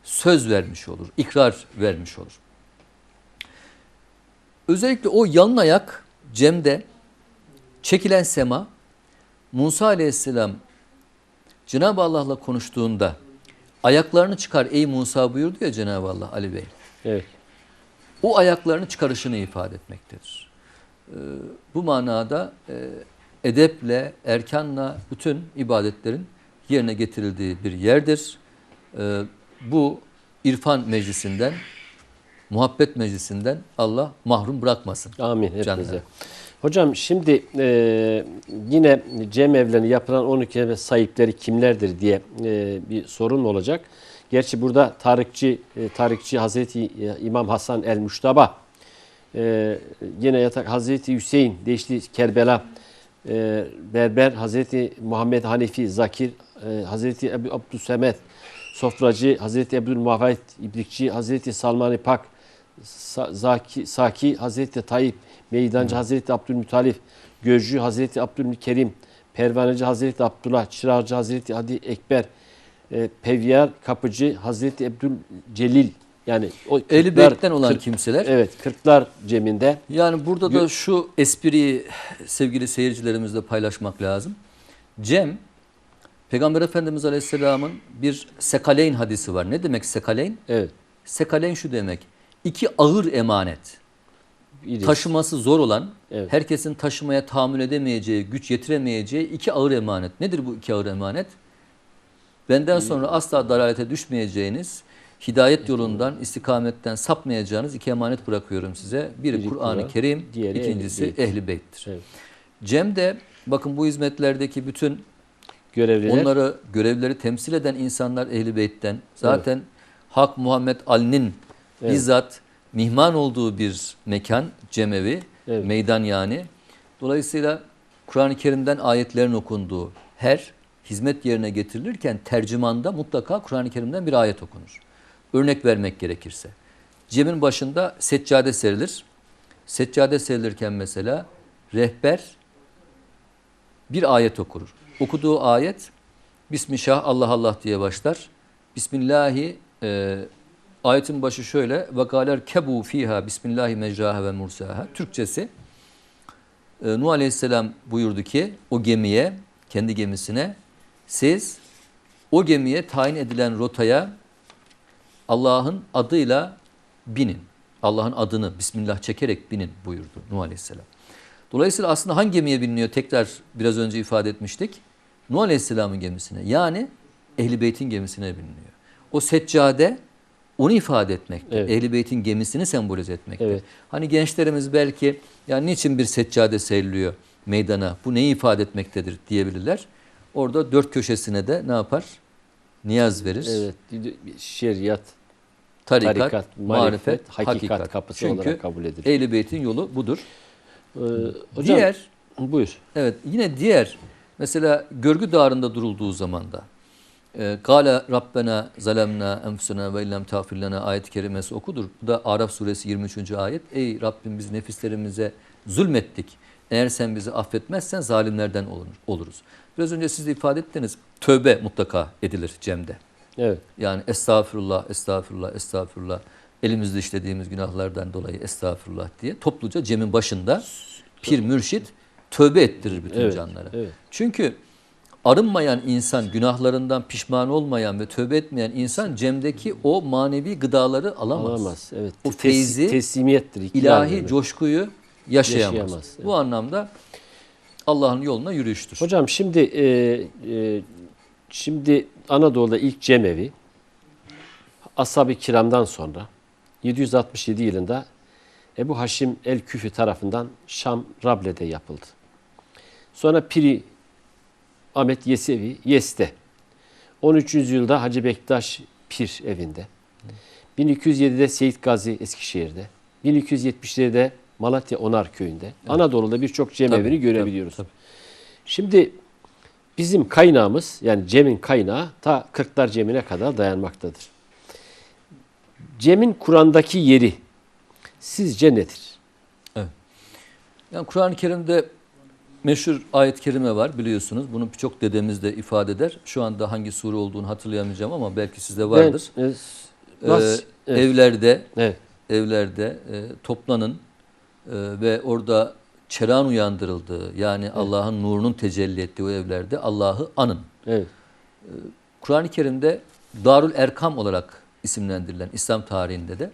söz vermiş olur, ikrar vermiş olur. Özellikle o yalın ayak Cem'de çekilen sema, Musa Aleyhisselam Cenab-ı Allah'la konuştuğunda ayaklarını çıkar ey Musa buyurdu ya Cenab-ı Allah Ali Bey. Evet. O ayaklarını çıkarışını ifade etmektedir. Bu manada edeple, erkanla bütün ibadetlerin yerine getirildiği bir yerdir. Bu irfan meclisinden, muhabbet meclisinden Allah mahrum bırakmasın. Amin hepinize. Hocam şimdi yine Cem evlerini yapılan 12 ev sahipleri kimlerdir diye bir sorun olacak. Gerçi burada tarikçi Hazreti İmam Hasan el-Müştaba, yine yatak Hazreti Hüseyin, Deşli Kerbela, Berber Hazreti Muhammed Hanefi Zakir, Hazreti Ebu Abdüssemet Sofracı, Hazreti Ebdülmuvahhid İbrikçi, Hazreti Salman-ı Pak Saki, Hazreti Tayyip Meydancı, Hazreti Abdülmütalif Gözcü, Hazreti Abdülkerim Pervaneci, Hazreti Abdullah Çırağcı, Hazreti Hadi Ekber Pevyar Kapıcı, Hazreti Ebdülcelil, yani o Ehl-i Beyt'ten olan kimseler. Evet, Kırklar Cem'inde. Yani burada da şu espriyi sevgili seyircilerimizle paylaşmak lazım. Cem, Peygamber Efendimiz Aleyhisselam'ın bir sekaleyn hadisi var. Ne demek sekaleyn? Evet. Sekaleyn şu demek. İki ağır emanet. Taşıması zor olan, evet, herkesin taşımaya tahammül edemeyeceği, güç yetiremeyeceği iki ağır emanet. Nedir bu iki ağır emanet? Benden sonra asla dalalete düşmeyeceğiniz, hidayet yolundan, istikametten sapmayacağınız iki emanet bırakıyorum size. Biri Kur'an-ı Kerim, ikincisi Ehl-i Beyt'tir. Evet. Cem'de bakın bu hizmetlerdeki bütün onları, görevleri temsil eden insanlar Ehl-i Beyt'ten. Zaten evet, Hak Muhammed Ali'nin bizzat mihman olduğu bir mekan, cemevi, evet, meydan yani. Dolayısıyla Kur'an-ı Kerim'den ayetlerin okunduğu her hizmet yerine getirilirken tercümanda mutlaka Kur'an-ı Kerim'den bir ayet okunur. Örnek vermek gerekirse. Cem'in başında seccade serilir. Seccade serilirken mesela rehber bir ayet okur. Okuduğu ayet Bismillah Allah Allah diye başlar. Bismillahi ayetin başı şöyle ve galer kebu fiha bismillahi mecraha ve mursaha. Türkçesi Nuh Aleyhisselam buyurdu ki o gemiye, kendi gemisine, siz o gemiye tayin edilen rotaya Allah'ın adıyla binin. Allah'ın adını Bismillah çekerek binin buyurdu Nuh Aleyhisselam. Dolayısıyla aslında hangi gemiye biniliyor? Tekrar biraz önce ifade etmiştik. Nuh Aleyhisselam'ın gemisine, yani Ehl-i Beyt'in gemisine biniliyor. O seccade onu ifade etmekte. Evet. Ehl-i Beyt'in gemisini sembolize etmekte. Evet. Hani gençlerimiz belki yani niçin bir seccade seriliyor meydana, bu neyi ifade etmektedir diyebilirler. Orada dört köşesine de ne yapar? Niyaz verir. Evet. Şeriat, tarikat, marifet, hakikat kapısı çünkü olarak kabul edilir. Ehl-i Beyt'in yolu budur. Hocam, buyur. Evet, yine diğer mesela görgü dağarında durulduğu zamanda Kâle Rabbena zalemna enfusena ve illem tağfir lena ayet-i kerimesi okudur. Bu da Araf suresi 23. ayet. Ey Rabbim biz nefislerimize zulmettik. Eğer sen bizi affetmezsen zalimlerden oluruz. Biraz önce siz de ifade ettiniz. Tövbe mutlaka edilir cemde. Evet. Yani estağfurullah, estağfurullah, estağfurullah. Elimizde işlediğimiz günahlardan dolayı estağfurullah diye topluca cemin başında pir mürşit tövbe ettirir bütün Evet, canlara. evet. Çünkü arınmayan insan, günahlarından pişman olmayan ve tövbe etmeyen insan cemdeki o manevi gıdaları alamaz. Alamaz. Evet. O feyzi, teslimiyettir. İkrar ilahi vermek. coşkuyu yaşayamaz. Yaşayamaz, evet. Bu anlamda Allah'ın yoluna yürüyüştür. Hocam şimdi Anadolu'da ilk cemevi Ashab-ı Kiram'dan sonra 767 yılında Ebu Haşim el-Küfi tarafından Şam Rable'de yapıldı. Sonra Piri Ahmet Yesevi Yes'te. 13. yüzyılda Hacı Bektaş Pir evinde. 1207'de Seyit Gazi Eskişehir'de. 1277'de Malatya Onar köyünde. Anadolu'da birçok cemevini görebiliyoruz. Tabii. Şimdi bizim kaynağımız yani Cem'in kaynağı ta Kırklar Cem'ine kadar dayanmaktadır. Cem'in Kur'an'daki yeri sizce nedir? Yani Kur'an-ı Kerim'de meşhur ayet-i kerime var biliyorsunuz. Bunu birçok dedemiz de ifade eder. Şu anda hangi sure olduğunu hatırlayamayacağım ama belki sizde vardır. Evet. Evlerde toplanın ve orada çerağın uyandırıldığı yani Allah'ın nurunun tecelli ettiği o evlerde Allah'ı anın. Evet. Kur'an-ı Kerim'de Darül Erkam olarak isimlendirilen İslam tarihinde de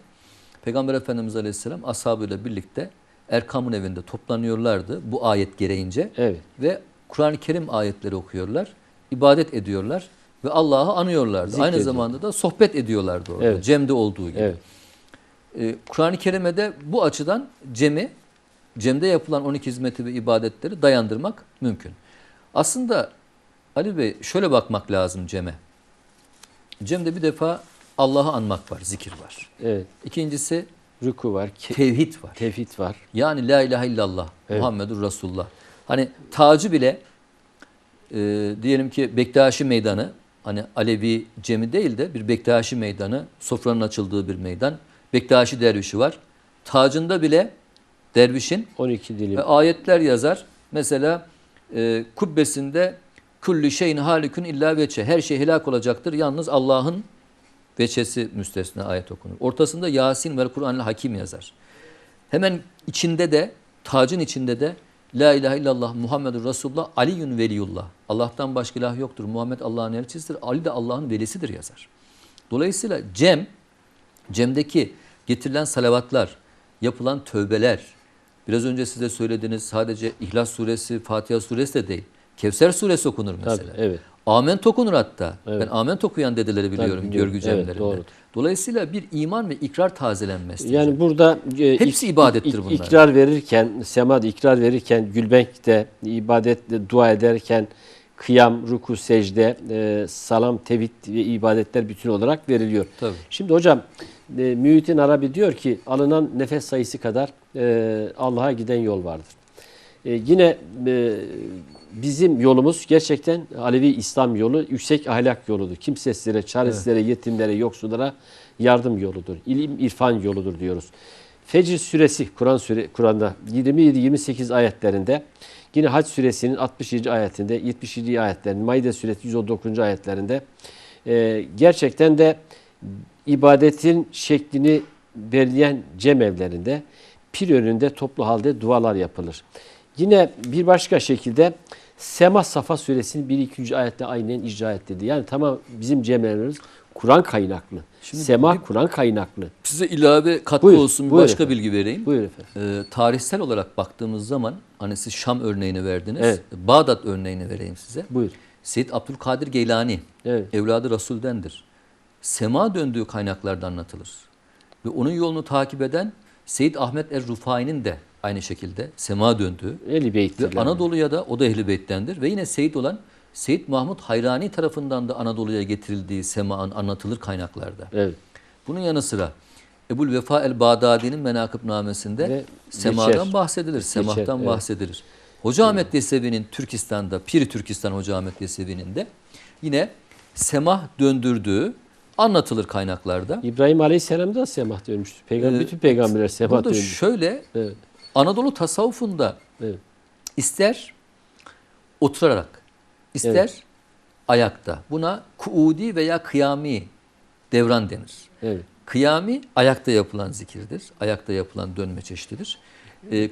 Peygamber Efendimiz Aleyhisselam ashabıyla birlikte Erkam'ın evinde toplanıyorlardı bu ayet gereğince. Evet. Ve Kur'an-ı Kerim ayetleri okuyorlar, ibadet ediyorlar ve Allah'ı anıyorlardı. Aynı Zikrediyor. zamanda da sohbet ediyorlardı orada. Evet. Cem'de olduğu gibi. Evet. Kur'an-ı Kerim'de bu açıdan Cem'de yapılan 12 hizmeti ve ibadetleri dayandırmak mümkün. Aslında Ali Bey şöyle bakmak lazım Cem'e. Cem'de bir defa Allah'ı anmak var, zikir var. Evet. İkincisi Ruku var. tevhid var. Tevhid var. Yani la ilahe illallah, Evet. Muhammedur Resulullah. Hani tacı bile diyelim ki Bektaşi Meydanı, hani Alevi Cemi değil de bir Bektaşi Meydanı, sofranın açıldığı bir meydan. Bektaşi dervişi var. Tacında bile dervişin 12 dilim. ayetler yazar. Mesela kubbesinde kulli şeyin halikün illa veçe. Her şey helak olacaktır. Yalnız Allah'ın veçesi müstesna ayet okunur. Ortasında Yasin ve Kur'an-ı Hakim yazar. Hemen içinde de, tacın içinde de La ilahe illallah Muhammedur Resulullah Aliyyün veliyullah. Allah'tan başka ilah yoktur. Muhammed Allah'ın elçisidir. Ali de Allah'ın velisidir yazar. Dolayısıyla Cem'deki getirilen salavatlar, yapılan tövbeler, biraz önce size söylediğiniz sadece İhlas suresi, Fatiha suresi de değil. Kevser suresi okunur mesela. Tabii, evet. Ament okunur hatta. Evet. Ben ament okuyan dedeleri biliyorum Tabii, görgü evet, cemlerinde. doğrudur. Dolayısıyla bir iman ve ikrar tazelenmesidir. Yani burada Hepsi ibadettir bunlar. İkrar verirken, semada ikrar verirken, gülmekte, ibadetle dua ederken, kıyam, ruku, secde, salam, tevhid ve ibadetler bütün olarak veriliyor. Tabii. Şimdi hocam Mühittin Arabi diyor ki alınan nefes sayısı kadar Allah'a giden yol vardır. Yine bizim yolumuz gerçekten Alevi İslam yolu yüksek ahlak yoludur. Kimsesizlere, çaresizlere, yetimlere, yoksullara yardım yoludur. İlim, irfan yoludur diyoruz. Fecr suresi Kur'an'da 27-28 ayetlerinde yine Hac suresinin 67. ayetinde 77. ayetlerinde Maide suresi 119. ayetlerinde gerçekten de ibadetin şeklini belirleyen cemevlerinde pir önünde toplu halde dualar yapılır. Yine bir başka şekilde Sema Safa suresinin 1-2. ayette aynen icra edildi. Yani tamam bizim cemevlerimiz Kur'an kaynaklı. Şimdi Sema Kur'an kaynaklı. Size ilave katkı Buyur, olsun bir buyur başka efendim. bilgi vereyim. Buyur efendim. Tarihsel olarak baktığımız zaman hani siz Şam örneğini verdiniz. Evet. Bağdat örneğini vereyim size. Buyur. Seyyid Abdülkadir Geylani Evet. evladı Resul'dendir. Sema döndüğü kaynaklarda anlatılır. Ve onun yolunu takip eden Seyyid Ahmet Er-Rufai'nin de aynı şekilde sema döndüğü Ehl-i Beyt'tir. ve Anadolu'ya da o da Ehl-i Beyt'tendir. Ve yine Seyyid olan Seyyid Mahmud Hayrani tarafından da Anadolu'ya getirildiği semaan anlatılır kaynaklarda. Evet. Bunun yanı sıra Ebul Vefa el-Bağdadi'nin menakıbnamesinde Ve semadan geçer. bahsedilir, semahtan evet. bahsedilir. Hoca Ahmet Yesevi'nin Türkistan'da, Piri Türkistan Hoca Ahmet Yesevi'nin de yine semah döndürdüğü anlatılır kaynaklarda. İbrahim Aleyhisselam da semah dönmüştür. Bütün peygamberler semah Burada dönmüş. şöyle Evet. Anadolu tasavvufunda Evet. ister oturarak, ister Evet. ayakta. Buna kuudi veya kıyami devran denir. Evet. Kıyami ayakta yapılan zikirdir. Ayakta yapılan dönme çeşididir.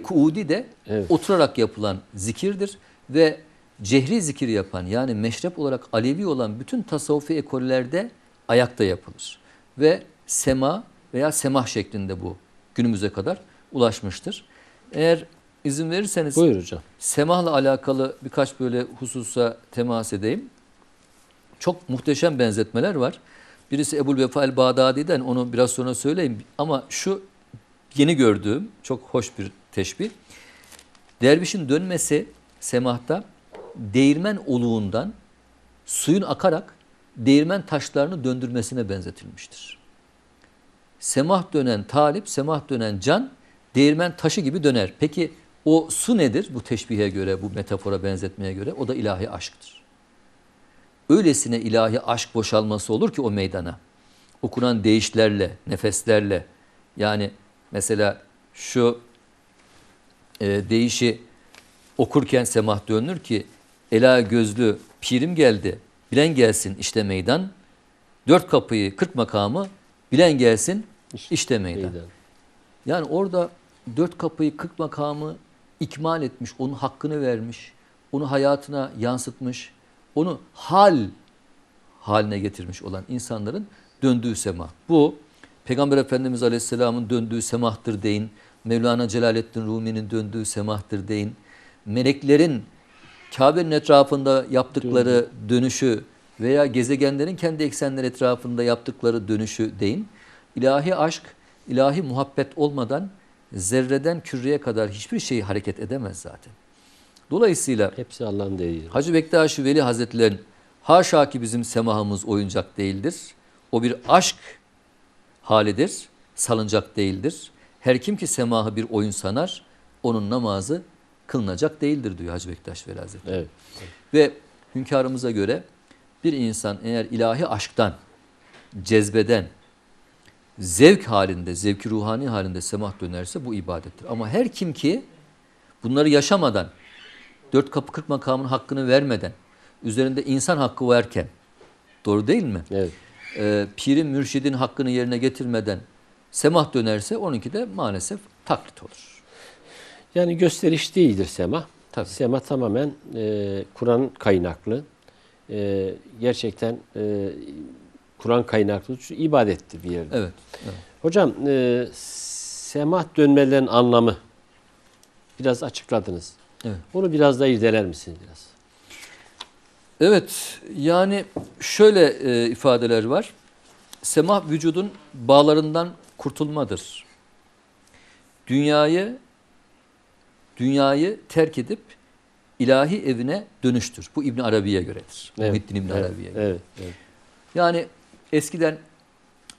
Kuudi de Evet. oturarak yapılan zikirdir ve cehri zikir yapan yani meşrep olarak Alevi olan bütün tasavvufi ekollerde ayakta yapılır. Ve sema veya semah şeklinde bu günümüze kadar ulaşmıştır. Eğer izin verirseniz Buyur hocam. semahla alakalı birkaç böyle hususa temas edeyim. Çok muhteşem benzetmeler var. Birisi Ebu'l Vefa el-Bağdadi'den, onu biraz sonra söyleyeyim. Ama şu yeni gördüğüm çok hoş bir teşbih. Dervişin dönmesi semahta değirmen oluğundan suyun akarak değirmen taşlarını döndürmesine benzetilmiştir. Semah dönen talip, semah dönen can değirmen taşı gibi döner. Peki o su nedir bu teşbihe göre, bu metafora benzetmeye göre? O da ilahi aşktır. Öylesine ilahi aşk boşalması olur ki o meydana. Okunan deyişlerle, nefeslerle, yani mesela şu deyişi okurken semah dönülür ki ela gözlü pirim geldi, bilen gelsin işte meydan. 4 kapıyı 40 makamı bilen gelsin işte meydan. Yani orada 4 kapıyı 40 makamı ikmal etmiş, onun hakkını vermiş, onu hayatına yansıtmış, onu hal haline getirmiş olan insanların döndüğü semah. Bu Peygamber Efendimiz Aleyhisselam'ın döndüğü semahtır deyin. Mevlana Celaleddin Rumi'nin döndüğü semahtır deyin. Meleklerin Kabe'nin etrafında yaptıkları dönüşü veya gezegenlerin kendi eksenleri etrafında yaptıkları dönüşü deyin. İlahi aşk, ilahi muhabbet olmadan zerreden küreye kadar hiçbir şey hareket edemez zaten. Dolayısıyla Hepsi Allah'ın dediği. Hacı Bektaş Veli Hazretleri'nin haşa ki bizim semahımız oyuncak değildir. O bir aşk halidir, salıncak değildir. Her kim ki semahı bir oyun sanar, onun namazı kılınacak değildir diyor Hacı Bektaş Veli Hazretleri. Evet. Ve hünkârımıza göre bir insan eğer ilahi aşktan, cezbeden, zevk halinde, zevki ruhani halinde semah dönerse bu ibadettir. Ama her kim ki bunları yaşamadan, 4 kapı 40 makamın hakkını vermeden, üzerinde insan hakkı varken, doğru değil mi? Evet. Pirin, mürşidin hakkını yerine getirmeden semah dönerse onunki de maalesef taklit olur. Yani gösteriş değildir sema. Tabii. Sema tamamen Kur'an kaynaklı. Gerçekten Kur'an kaynaklı ibadettir bir yerde. Evet. Evet. Hocam sema dönmelerin anlamı biraz açıkladınız. Evet. Onu biraz da irdeler misiniz biraz? Evet, yani şöyle ifadeler var. Semah vücudun bağlarından kurtulmadır. Dünyayı terk edip ilahi evine dönüştür. Bu İbn Arabi'ye göredir. Evet, Muhittin İbn Arabi'ye göre. Evet, evet. Yani eskiden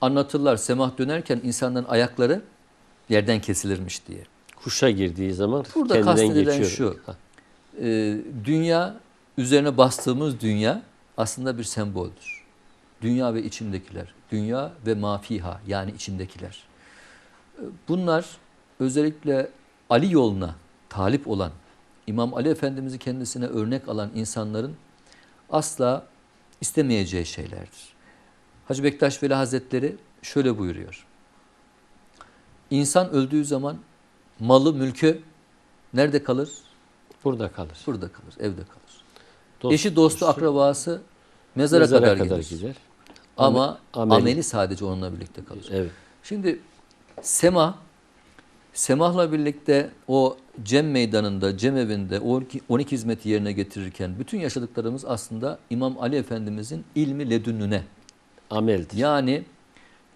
anlatırlar semah dönerken insanların ayakları yerden kesilirmiş diye. Kuşa girdiği zaman Burada kendinden kastedilen geçiyor. şu. Dünya, üzerine bastığımız dünya aslında bir semboldür. Dünya ve içindekiler. Dünya ve mafiha yani içindekiler. Bunlar özellikle Ali yoluna talip olan, İmam Ali Efendimiz'i kendisine örnek alan insanların asla istemeyeceği şeylerdir. Hacı Bektaş Veli Hazretleri şöyle buyuruyor. İnsan öldüğü zaman malı, mülkü nerede kalır? Burada kalır. Burada kalır, evde kalır. Dost, Eşi, dostu, akrabası mezara kadar gider. Ama ameli sadece onunla birlikte kalır. Evet. Şimdi semahla birlikte o cem meydanında, cem evinde 12 hizmeti yerine getirirken bütün yaşadıklarımız aslında İmam Ali Efendimizin ilmi ledünnüne, Ameldir. yani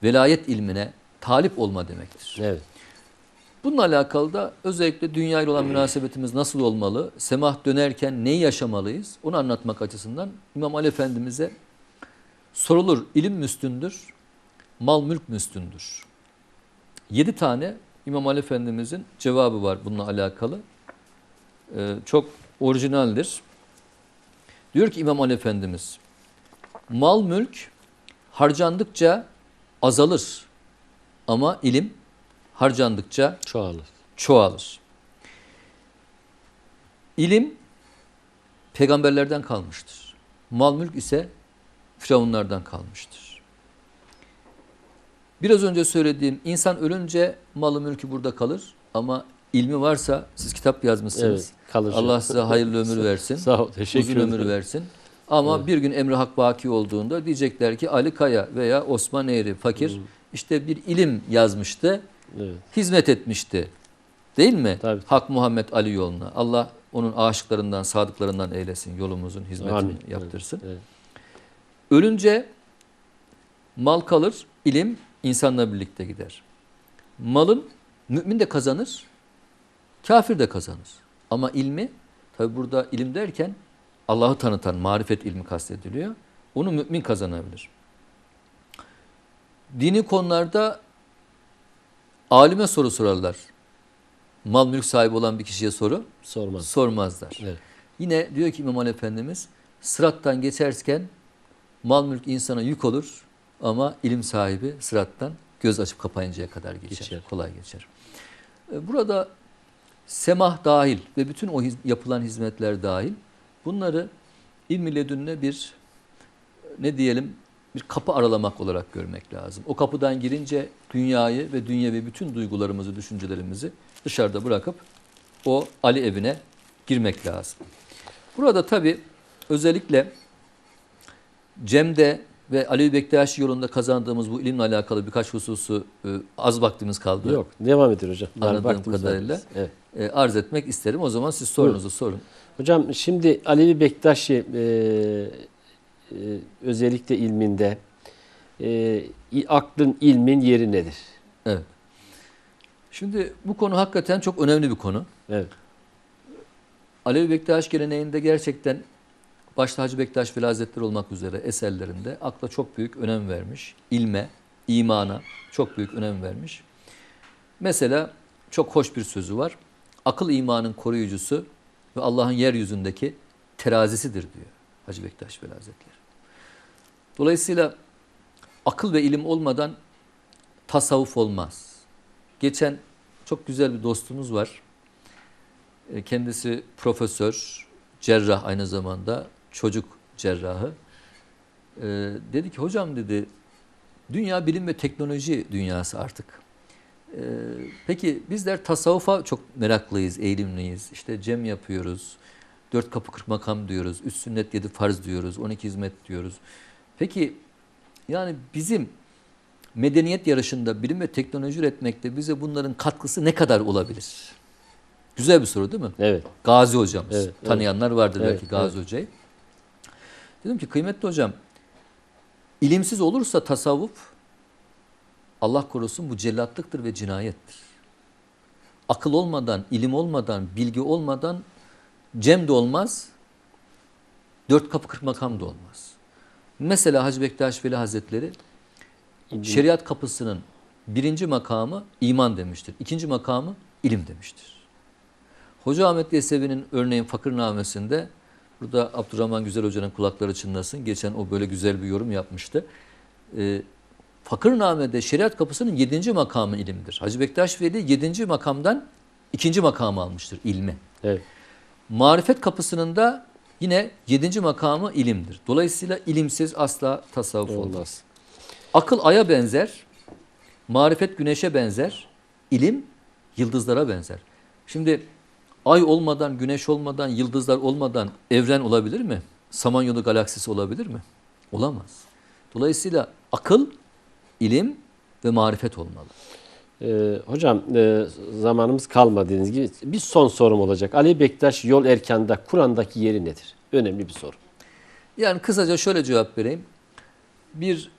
velayet ilmine talip olma demektir. Evet. Bununla alakalı da özellikle dünya ile olan münasebetimiz nasıl olmalı, semah dönerken neyi yaşamalıyız onu anlatmak açısından İmam Ali Efendimiz'e sorulur. İlim müstündür, mal mülk müstündür. 7 tane İmam Ali Efendimiz'in cevabı var bununla alakalı. Çok orijinaldir. Diyor ki İmam Ali Efendimiz, mal mülk harcandıkça azalır ama ilim harcandıkça Çoğalır. çoğalır. İlim peygamberlerden kalmıştır. Mal mülk ise firavunlardan kalmıştır. Biraz önce söylediğim insan ölünce malı mülkü burada kalır ama ilmi varsa siz kitap yazmışsınız. Evet, kalıcı. Allah size hayırlı ömür versin. Sağ ol, teşekkür Uzun ederim. ömür versin. Ama bir gün emri hak baki olduğunda diyecekler ki Ali Kaya veya Osman Eğri fakir işte bir ilim yazmıştı, Evet. hizmet etmişti. Değil mi? Tabii. Hak Muhammed Ali yoluna. Allah onun aşıklarından, sadıklarından eylesin. Yolumuzun hizmetini Amin. yaptırsın. Evet. Ölünce mal kalır, ilim insanla birlikte gider. Malın mümin de kazanır, kafir de kazanır. Ama ilmi, tabi burada ilim derken Allah'ı tanıtan marifet ilmi kastediliyor. Onu mümin kazanabilir. Dini konularda alime soru sorarlar. Mal mülk sahibi olan bir kişiye soru Sormaz. sormazlar. Evet. Yine diyor ki İmam Ali Efendimiz, sırattan geçerken mal mülk insana yük olur ama ilim sahibi sırattan göz açıp kapayıncaya kadar geçer. Kolay geçer. Burada semah dahil ve bütün o yapılan hizmetler dahil bunları ilmi ledünne bir ne diyelim bir kapı aralamak olarak görmek lazım. O kapıdan girince dünyayı ve dünyevi bütün duygularımızı, düşüncelerimizi dışarıda bırakıp o Ali evine girmek lazım. Burada tabii özellikle Cem'de ve Alevi Bektaşi yolunda kazandığımız bu ilimle alakalı birkaç hususu az vaktimiz kaldı. Yok, devam ediyor hocam. Anladığım Vaktimiz var. kadarıyla Evet. arz etmek isterim. O zaman siz sorunuzu sorun. Hocam şimdi Alevi Bektaşi özellikle ilminde aklın, ilmin yeri nedir? Evet. Şimdi bu konu hakikaten çok önemli bir konu. Evet. Alevi Bektaş geleneğinde gerçekten başta Hacı Bektaş Veli Hazretleri olmak üzere eserlerinde akla çok büyük önem vermiş. İlme, imana çok büyük önem vermiş. Mesela çok hoş bir sözü var. Akıl imanın koruyucusu ve Allah'ın yeryüzündeki terazisidir diyor Hacı Bektaş Veli Hazretleri. Dolayısıyla akıl ve ilim olmadan tasavvuf olmaz. Geçen çok güzel bir dostumuz var. Kendisi profesör, cerrah aynı zamanda çocuk cerrahı. Dedi ki hocam dedi dünya bilim ve teknoloji dünyası artık. Peki bizler tasavvufa çok meraklıyız, eğilimliyiz. İşte cem yapıyoruz, 4 kapı 40 makam diyoruz, 3 sünnet 7 farz diyoruz, 12 hizmet diyoruz. Peki yani bizim medeniyet yarışında bilim ve teknoloji üretmekte bize bunların katkısı ne kadar olabilir? Güzel bir soru değil mi? Evet. Gazi hocamız. Evet, Tanıyanlar vardır evet, belki Gazi Hoca'yı. Dedim ki kıymetli hocam, ilimsiz olursa tasavvuf, Allah korusun bu cellatlıktır ve cinayettir. Akıl olmadan, ilim olmadan, bilgi olmadan cem de olmaz, 4 kapı 40 makam da olmaz. Mesela Hacı Bektaş Veli Hazretleri şeriat kapısının 1. makamı iman demiştir. 2. makamı ilim demiştir. Hoca Ahmet Yesevi'nin örneğin Fakırnamesinde, burada Abdurrahman Güzel Hoca'nın kulakları çınlasın. Geçen o böyle güzel bir yorum yapmıştı. Fakırname'de şeriat kapısının 7. makamı ilimdir. Hacı Bektaş Veli 7. makamdan 2. makamı almıştır ilmi. Evet. Marifet kapısının da yine 7. makamı ilimdir. Dolayısıyla ilimsiz asla tasavvuf olmaz. Akıl aya benzer, marifet güneşe benzer, ilim yıldızlara benzer. Şimdi ay olmadan, güneş olmadan, yıldızlar olmadan evren olabilir mi? Samanyolu galaksisi olabilir mi? Olamaz. Dolayısıyla akıl, ilim ve marifet olmalı. Hocam zamanımız kalmadığınız gibi bir son sorum olacak. Ali Bektaş yol erkanında Kur'an'daki yeri nedir? Önemli bir soru. Yani kısaca şöyle cevap vereyim. Bir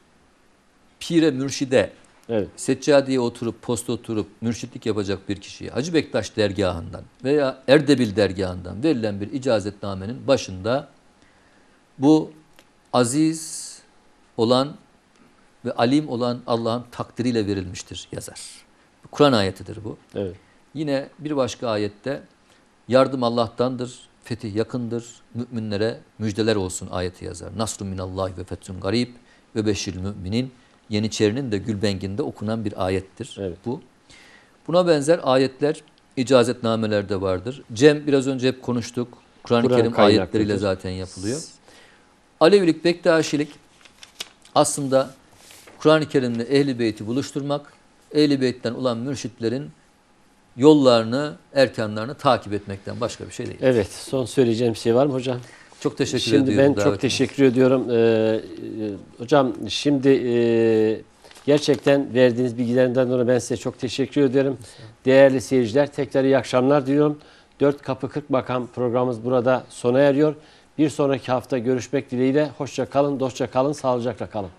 pire, mürşide, Evet. seccadeye oturup, posta oturup mürşitlik yapacak bir kişiye Hacı Bektaş dergahından veya Erdebil dergahından verilen bir icazetnamenin başında bu aziz olan ve alim olan Allah'ın takdiriyle verilmiştir yazar. Kur'an ayetidir bu. Evet. Yine bir başka ayette yardım Allah'tandır, fetih yakındır, müminlere müjdeler olsun ayeti yazar. Nasrun minallahi ve fethun garib ve beşiril müminin. Yeniçerinin de Gülbengi'nde okunan bir ayettir Evet. bu. Buna benzer ayetler icazetnamelerde vardır. Cem biraz önce hep konuştuk. Kur'an-ı Kur'an Kerim kaynaklıdır. ayetleriyle zaten yapılıyor. Alevilik, Bektaşilik aslında Kur'an-ı Kerim'le Ehl-i Beyt'i buluşturmak, Ehl-i Beyt'ten olan mürşitlerin yollarını, erkanlarını takip etmekten başka bir şey değil. Evet, son söyleyeceğim bir şey var mı hocam? Çok teşekkür Şimdi ediyorum. ben çok teşekkür ediyorum. Hocam şimdi gerçekten verdiğiniz bilgilerden dolayı ben size çok teşekkür ediyorum. Değerli seyirciler, tekrar iyi akşamlar diliyorum. 4 Kapı 40 Makam programımız burada sona eriyor. Bir sonraki hafta görüşmek dileğiyle. Hoşça kalın, dostça kalın, sağlıcakla kalın.